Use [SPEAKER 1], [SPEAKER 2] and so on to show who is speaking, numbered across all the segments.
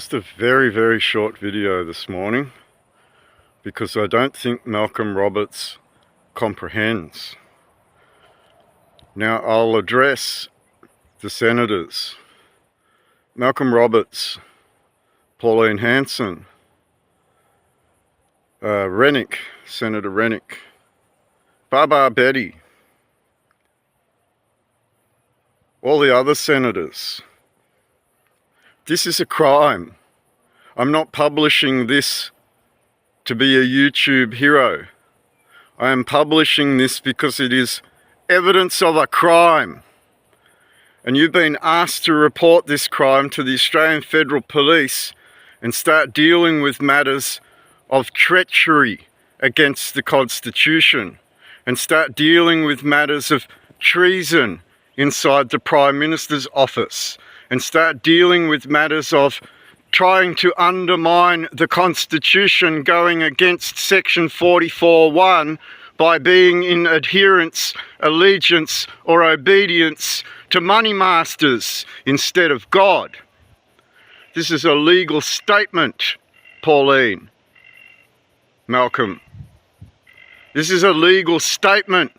[SPEAKER 1] Just a very, very short video this morning because I don't think Malcolm Roberts comprehends. Now I'll address the senators. Malcolm Roberts, Pauline Hanson, Rennick, Senator Rennick, Baba Betty, all the other senators. This is a crime. I'm not publishing this to be a YouTube hero. I am publishing this because it is evidence of a crime. And you've been asked to report this crime to the Australian Federal Police and start dealing with matters of treachery against the Constitution and start dealing with matters of treason inside the Prime Minister's office and start dealing with matters of trying to undermine the Constitution, going against Section 44(1) by being in adherence, allegiance or obedience to money masters instead of God. This is a legal statement, Pauline, Malcolm. This is a legal statement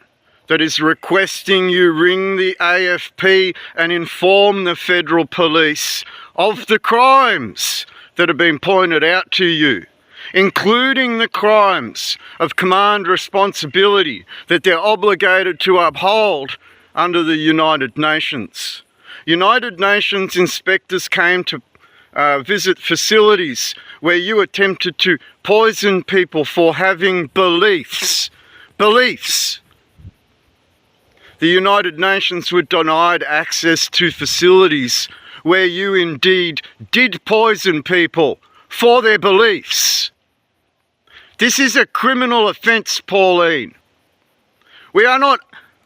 [SPEAKER 1] that is requesting you ring the AFP and inform the Federal Police of the crimes that have been pointed out to you, including the crimes of command responsibility that they're obligated to uphold under the United Nations. United Nations inspectors came to visit facilities where you attempted to poison people for having beliefs. The United Nations were denied access to facilities where you indeed did poison people for their beliefs. This is a criminal offence, Pauline. We are not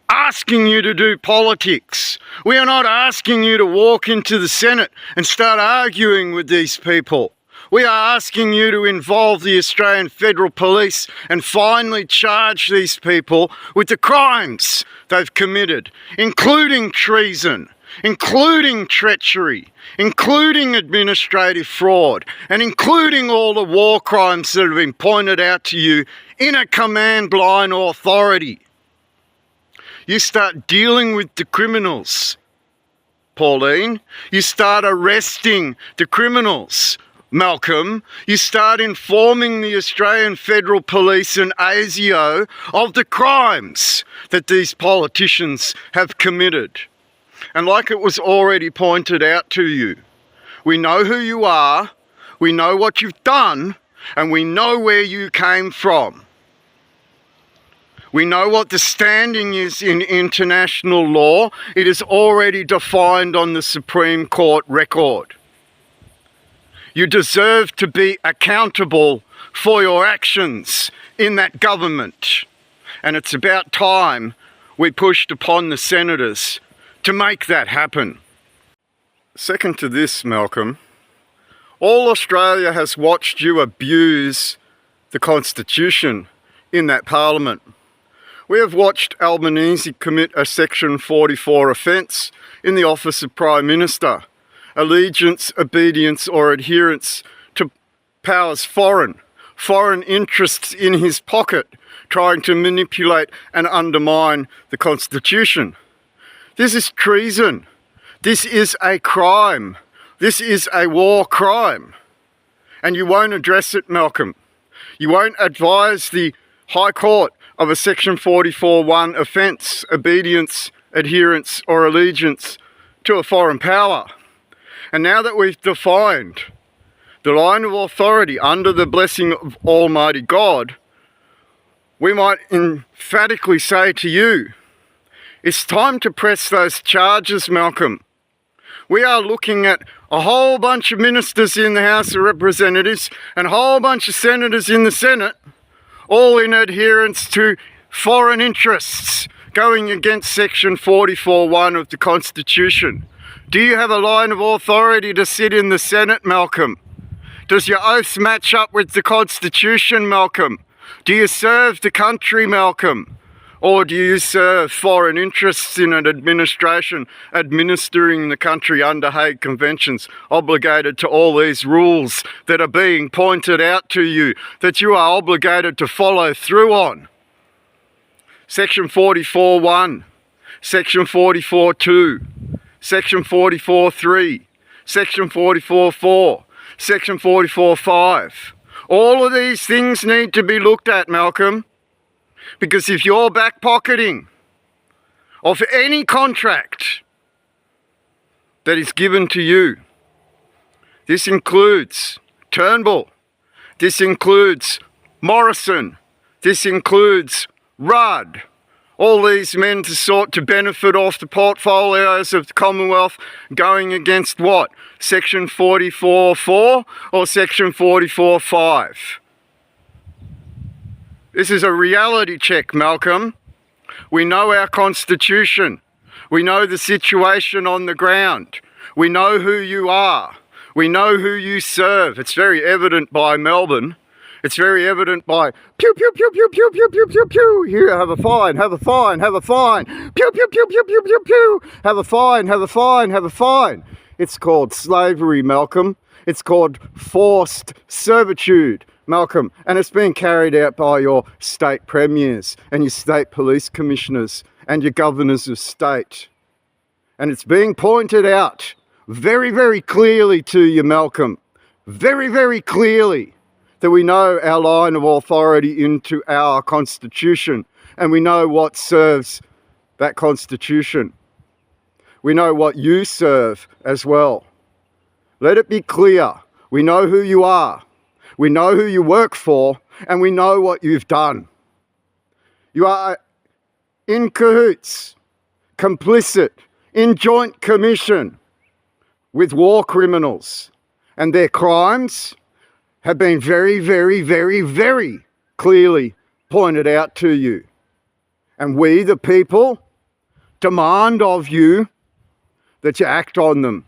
[SPEAKER 1] asking you to do politics. We are not asking you to walk into the Senate and start arguing with these people. We are asking you to involve the Australian Federal Police and finally charge these people with the crimes they've committed, including treason, including treachery, including administrative fraud, and including all the war crimes that have been pointed out to you in a command line authority. You start dealing with the criminals, Pauline. You start arresting the criminals, Malcolm. You start informing the Australian Federal Police and ASIO of the crimes that these politicians have committed. And like it was already pointed out to you, we know who you are, we know what you've done, and we know where you came from. We know what the standing is in international law. It is already defined on the Supreme Court record. You deserve to be accountable for your actions in that government. And it's about time we pushed upon the senators to make that happen. Second to this, Malcolm, all Australia has watched you abuse the Constitution in that Parliament. We have watched Albanese commit a Section 44 offence in the office of Prime Minister. Allegiance, obedience or adherence to powers foreign interests in his pocket, trying to manipulate and undermine the Constitution. This is treason. This is a crime. This is a war crime. And you won't address it, Malcolm. You won't advise the High Court of a Section 44(1) offence, obedience, adherence or allegiance to a foreign power. And now that we've defined the line of authority under the blessing of Almighty God, we might emphatically say to you, it's time to press those charges, Malcolm. We are looking at a whole bunch of ministers in the House of Representatives and a whole bunch of senators in the Senate, all in adherence to foreign interests, going against Section 44(1) of the Constitution. Do you have a line of authority to sit in the Senate, Malcolm? Does your oaths match up with the Constitution, Malcolm? Do you serve the country, Malcolm? Or do you serve foreign interests in an administration administering the country under Hague Conventions, obligated to all these rules that are being pointed out to you, that you are obligated to follow through on? Section 44.1, Section 44.2, Section 44.3, Section 44.4, Section 44.5. All of these things need to be looked at, Malcolm. Because if you're backpocketing of any contract that is given to you, this includes Turnbull, this includes Morrison, this includes Rudd, all these men to sort to benefit off the portfolios of the Commonwealth, going against what? Section 44.4 or Section 44.5? This is a reality check, Malcolm. We know our Constitution. We know the situation on the ground. We know who you are. We know who you serve. It's very evident by Melbourne. It's very evident by pew, pew, pew, pew, pew, pew, pew, pew, pew. Here, have a fine, have a fine, have a fine. Pew, pew, pew, pew, pew, pew, pew. Have a fine, have a fine, have a fine. It's called slavery, Malcolm. It's called forced servitude, Malcolm, and it's being carried out by your state premiers and your state police commissioners and your governors of state. And it's being pointed out very, very clearly to you, Malcolm, very, very clearly, that we know our line of authority into our Constitution, and we know what serves that Constitution. We know what you serve as well. Let it be clear. We know who you are. We know who you work for, and we know what you've done. You are in cahoots, complicit, in joint commission with war criminals, and their crimes have been very, very, very, very clearly pointed out to you. And we, the people, demand of you that you act on them.